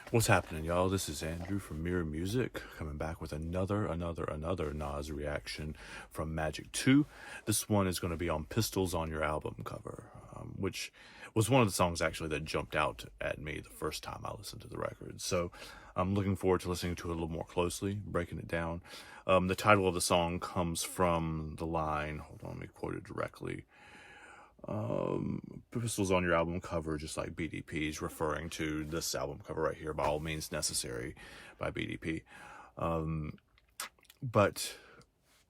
What's happening, y'all? This is Andrew from Mirror Music, coming back with another NAS reaction from Magic 2. This one is going to be on Pistols on Your Album cover, which was one of the songs actually that jumped out at me the first time I listened to the record. So I'm looking forward to listening to it a little more closely, breaking it down. The title of the song comes from the line, hold on, let me quote it directly. Pistols on Your Album cover, just like BDP's, referring to this album cover right here, By All Means Necessary by BDP. But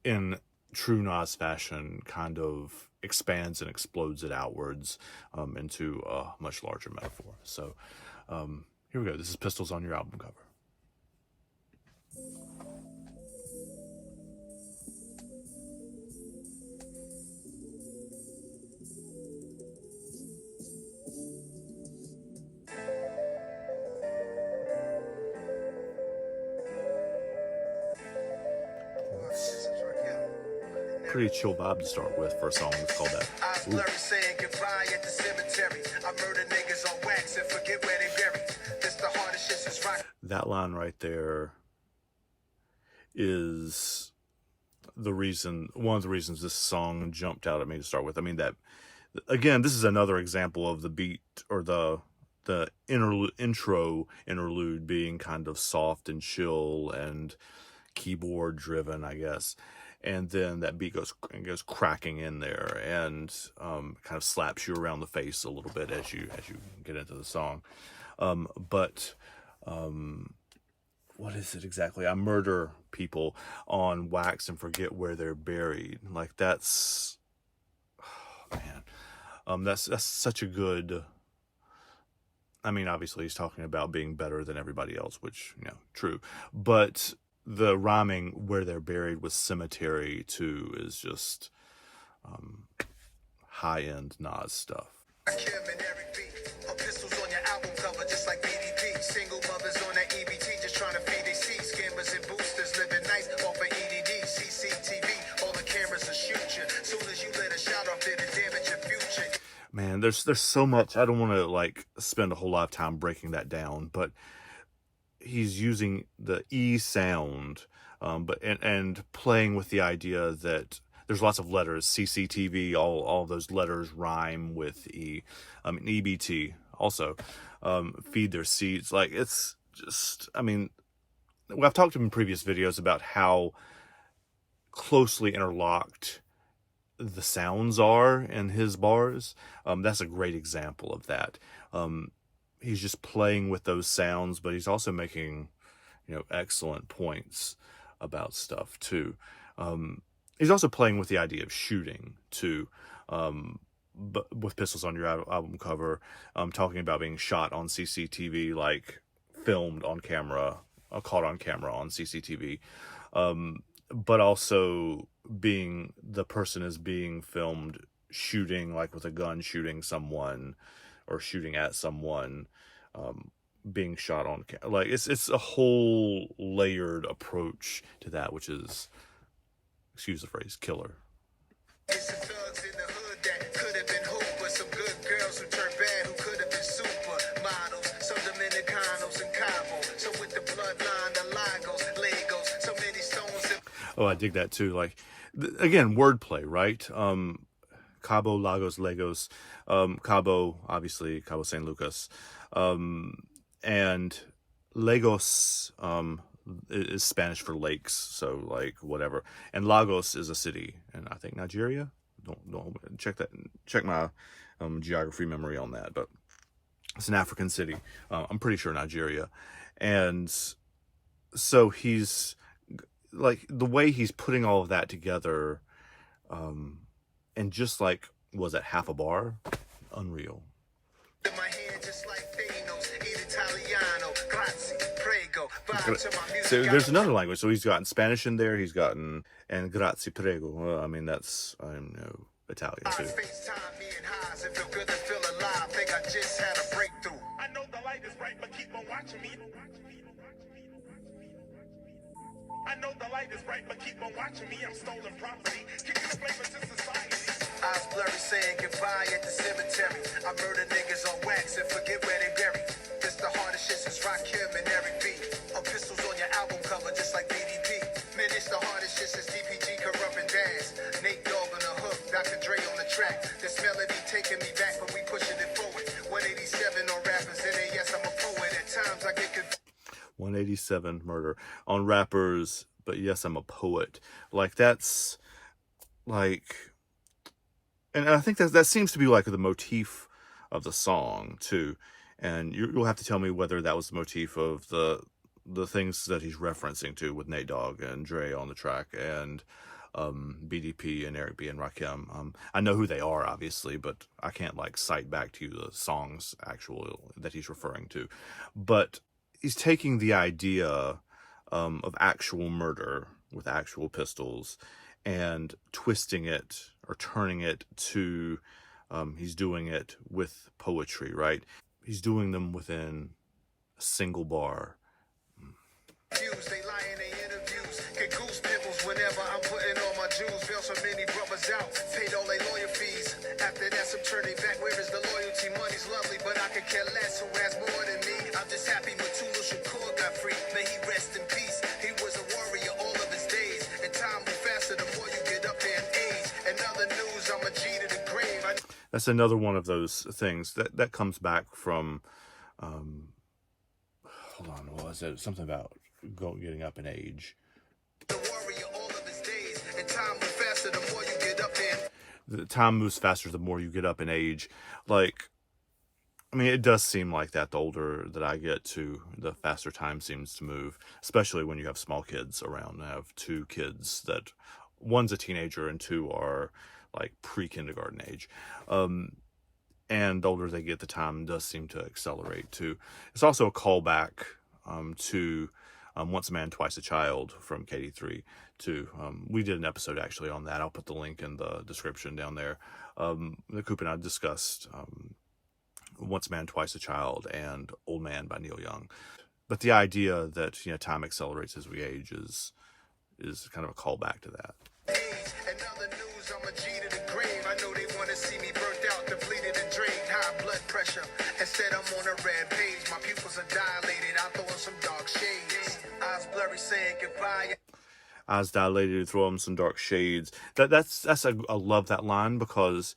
in true Nas fashion, kind of expands and explodes it outwards into a much larger metaphor. So here we go. This is Pistols on Your Album cover. Pretty chill vibe to start with for a song that's called that. I was blurry saying goodbye at the cemetery. I murder niggas on wax and forget where they buried. This the hardest shit since rock. That line right there is one of the reasons this song jumped out at me to start with. I mean, that again, this is another example of the beat or the intro interlude being kind of soft and chill and keyboard driven, I guess. And then that beat goes cracking in there and kind of slaps you around the face a little bit as you get into the song. But what is it exactly? I murder people on wax and forget where they're buried. Like that's, oh, man, that's such a good. I mean, obviously he's talking about being better than everybody else, which, you know, true, but the rhyming where they're buried with cemetery too is just high-end Nas stuff. Pistols on your album cover, just like BDP. Single mothers on that EBT, just trying to feed they see. Scammers and boosters living nice off of EDD. CCTV, all the cameras will shoot you. Soon as you let a shot off, it'll damage your future. Man, there's so much. I don't want to like spend a whole lot of time breaking that down, but he's using the E sound, but playing with the idea that there's lots of letters. CCTV, all those letters rhyme with E. EBT also, feed their seeds. Like, it's just, I mean, I've talked in previous videos about how closely interlocked the sounds are in his bars. That's a great example of that. He's just playing with those sounds, but he's also making, you know, excellent points about stuff too. He's also playing with the idea of shooting too. But with Pistols on Your album cover, talking about being shot on CCTV, like filmed on camera, caught on camera on CCTV. But also being the person is being filmed shooting, like with a gun, shooting someone or shooting at someone, being shot on camera. Like it's a whole layered approach to that, which is, excuse the phrase, killer. It's some thugs in the hood that could have been hooper. Some good girls who turned bad who could have been supermodels. Some Dominicanos in Cabo. So with the bloodline, the Lagos, Legos, so many stones. Oh, I dig that too. Like, again, wordplay, right? Cabo, Lagos, Legos, Cabo, obviously, Cabo San Lucas, and Lagos is Spanish for lakes, so like whatever. And Lagos is a city, and I think Nigeria. Don't check my geography memory on that, but it's an African city. I'm pretty sure Nigeria, and so he's like the way he's putting all of that together. And just like, was it half a bar? Unreal. So there's another language. So he's gotten Spanish in there. He's gotten, and grazie prego. Well, I mean, that's, I know Italian too. I know the light is bright, but keep on watching me. I know the light is bright, but keep on watching me. I'm stolen property, kicking the flavor to society. I was blurry saying goodbye at the cemetery. I murder niggas on wax and forget where they buried. This the hardest shit since Rakim and Eric B. Pistols on your album cover, just like BDP. Man, it's the hardest shit since DPG, Corrupt and Daz. Nate Dogg on the hook, Dr. Dre on the track. This melody taking me back, but we pushing it forward. 187 on rappers, and yes, I'm a poet. At times I get confused. 187 murder on rappers, but yes, I'm a poet. Like, that's like, and I think that seems to be like the motif of the song too. And you'll have to tell me whether that was the motif of the things that he's referencing to with Nate Dogg and Dre on the track, and BDP and Eric B and Rakim. I know who they are, obviously, but I can't like cite back to you the songs actual that he's referring to. But he's taking the idea of actual murder with actual pistols and twisting it or turning it to, he's doing it with poetry, right? He's doing them within a single bar. They lie in their interviews. Get goose pimples whenever I'm putting all my jewels. Bail so many brothers out. Paid all their lawyer fees. After that, some turn it back. Where is the loyalty? Money's lovely, but I could care less. Who has more than me? I'm just happy Matulu Shakur got free. May he rest in peace. He was a warrior all of his days. And time moves faster the more you get up there in age. And other news, I'm a G to the grave. That's another one of those things that comes back from, hold on, what was it? Something about getting up in age. The warrior all of his days. And time moves faster the more you get up there. The time moves faster the more you get up in age. Like, I mean, it does seem like that the older that I get to, the faster time seems to move, especially when you have small kids around. I have two kids that, one's a teenager and two are like pre-kindergarten age. And the older they get, the time does seem to accelerate too. It's also a callback to Once a Man, Twice a Child from KD3 too. We did an episode actually on that. I'll put the link in the description down there. The Coop and I discussed Once a Man, Twice a Child and Old Man by Neil Young. But the idea that, you know, time accelerates as we age is kind of a callback to that. And other news, I'm a G to the grave. I know they want to see me burnt out, depleted and drained, high blood pressure. Instead, I'm on a rampage. My pupils are dilated. I throw in some dark shades. Eyes blurry, saying goodbye. Eyes dilated, throw them some dark shades. I love that line because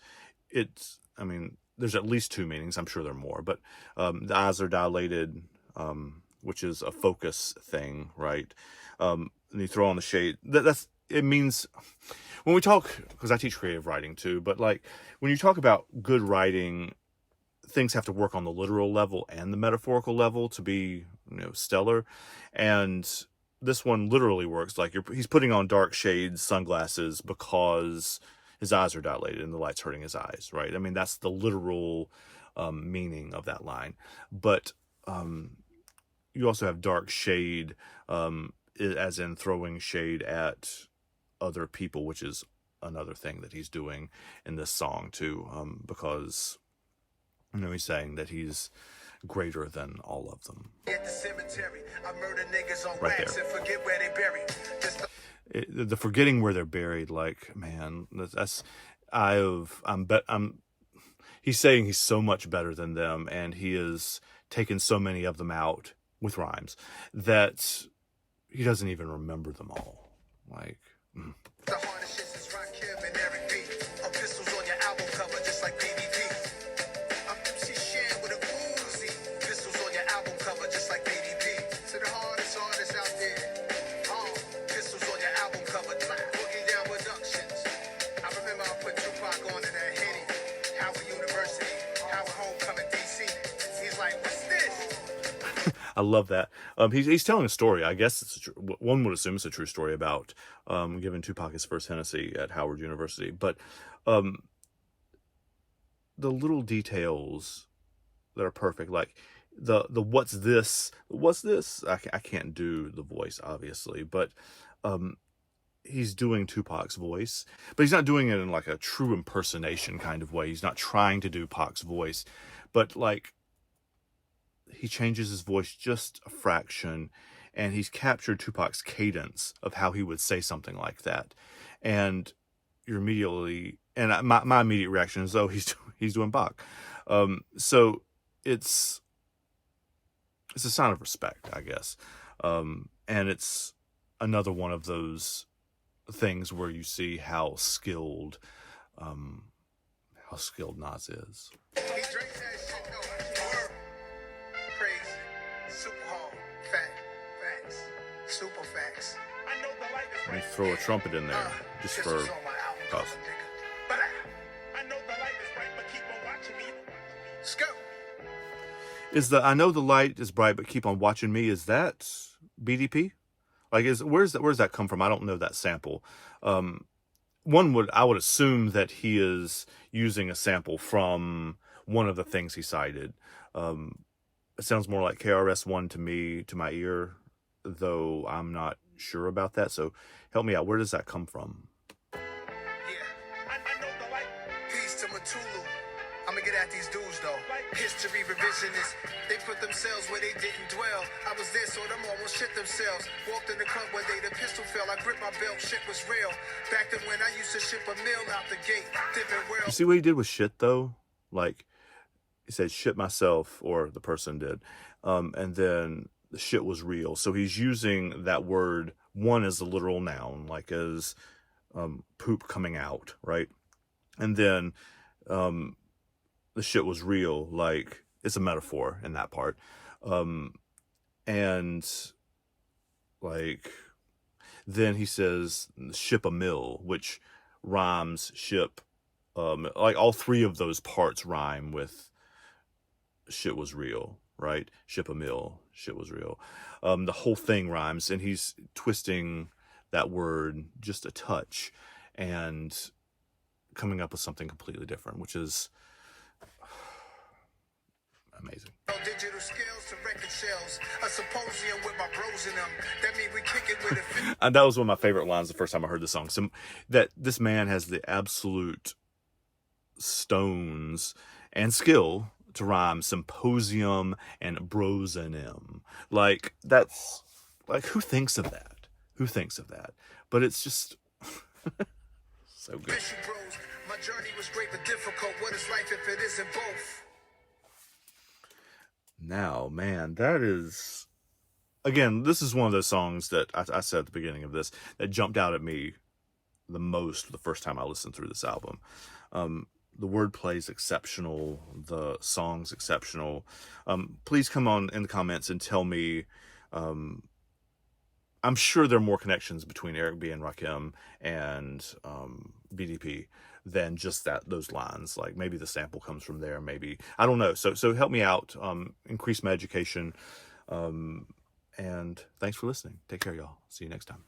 it's, I mean, there's at least two meanings. I'm sure there are more, but the eyes are dilated, which is a focus thing, right? And you throw on the shade. It means, when we talk, because I teach creative writing too, but like when you talk about good writing, things have to work on the literal level and the metaphorical level to be, you know, stellar. And this one literally works. Like he's putting on dark shades, sunglasses, because his eyes are dilated and the light's hurting his eyes, right? I mean, that's the literal meaning of that line. But you also have dark shade, as in throwing shade at other people, which is another thing that he's doing in this song too, because, you know, he's saying that he's greater than all of them. At the cemetery, I murder niggas on Right wax there. and forget where they buried. The forgetting where they're buried, like, man, he's saying he's so much better than them, and he has taken so many of them out with rhymes that he doesn't even remember them all. Like, The hardest shit is Rakim and Eric B. Pistols on your album cover, just like BDP. I'm MC Shan with a Uzi. Pistols on your album cover, just like BDP. To the hardest artists out there. Pistols on your album cover, Boogie Down Productions. I remember I put Tupac on in that Henny. Howard University, Howard Homecoming, DC. He's like, what's this? I love that. He's telling a story. I guess one would assume it's a true story about giving Tupac his first Hennessy at Howard University. But the little details that are perfect, like the what's this? I can't do the voice, obviously, but he's doing Tupac's voice, but he's not doing it in like a true impersonation kind of way. He's not trying to do Pac's voice, but like, he changes his voice just a fraction, and he's captured Tupac's cadence of how he would say something like that. And you're immediately, and my immediate reaction is, oh, he's doing Pac. So it's, it's a sign of respect, I guess. And it's another one of those things where you see um, how skilled Nas is. He drinks that shit though. Word. Crazy. Super hard. Facts. Super facts. I know the light is Let me bright. throw a trumpet in there just This for was on my album cause. cover, nigga. But I know the light is bright, but keep on watching me. Let's go. Is the I know the light is bright, but keep on watching me? Is that BDP? Like, where's that come from? I don't know that sample. I would assume that he is using a sample from one of the things he cited. It sounds more like KRS-One to me, to my ear, though I'm not sure about that. So help me out. Where does that come from? Yeah. I know the light. Peace to Matulu. I'm gonna get at these dudes though. History revisionists. They put themselves where they didn't dwell. I was there, so them almost shit themselves. Walked in the club one day, the pistol fell. I gripped my belt, shit was real. Back then when I used to ship a meal out the gate. Different world. You see what he did with shit, though? Like, he said shit myself, or the person did. And then the shit was real. So he's using that word, one as a literal noun, like as poop coming out, right? And then the shit was real, like it's a metaphor in that part. And like, then he says ship a mill, which rhymes ship. Like all three of those parts rhyme with shit was real, right? Ship a mill, shit was real. The whole thing rhymes, and he's twisting that word just a touch and coming up with something completely different, which is amazing. Digital scales to record shells. A symposium with my bros in them. That mean we kick it with a And that was one of my favorite lines the first time I heard the song. That this man has the absolute stones and skill to rhyme symposium and brosonym. Like, that's like, who thinks of that? Who thinks of that? But it's just so good. Bishop bros. My journey was great but difficult. What is life if it isn't both? Now, man, that is, again, this is one of those songs that I said at the beginning of this that jumped out at me the most the first time I listened through this album. The wordplay is exceptional. The song's exceptional. Please come on in the comments and tell me. I'm sure there are more connections between Eric B. and Rakim and BDP than just those lines. Like, maybe the sample comes from there. Maybe, I don't know. So help me out. Increase my education. And thanks for listening. Take care, y'all. See you next time.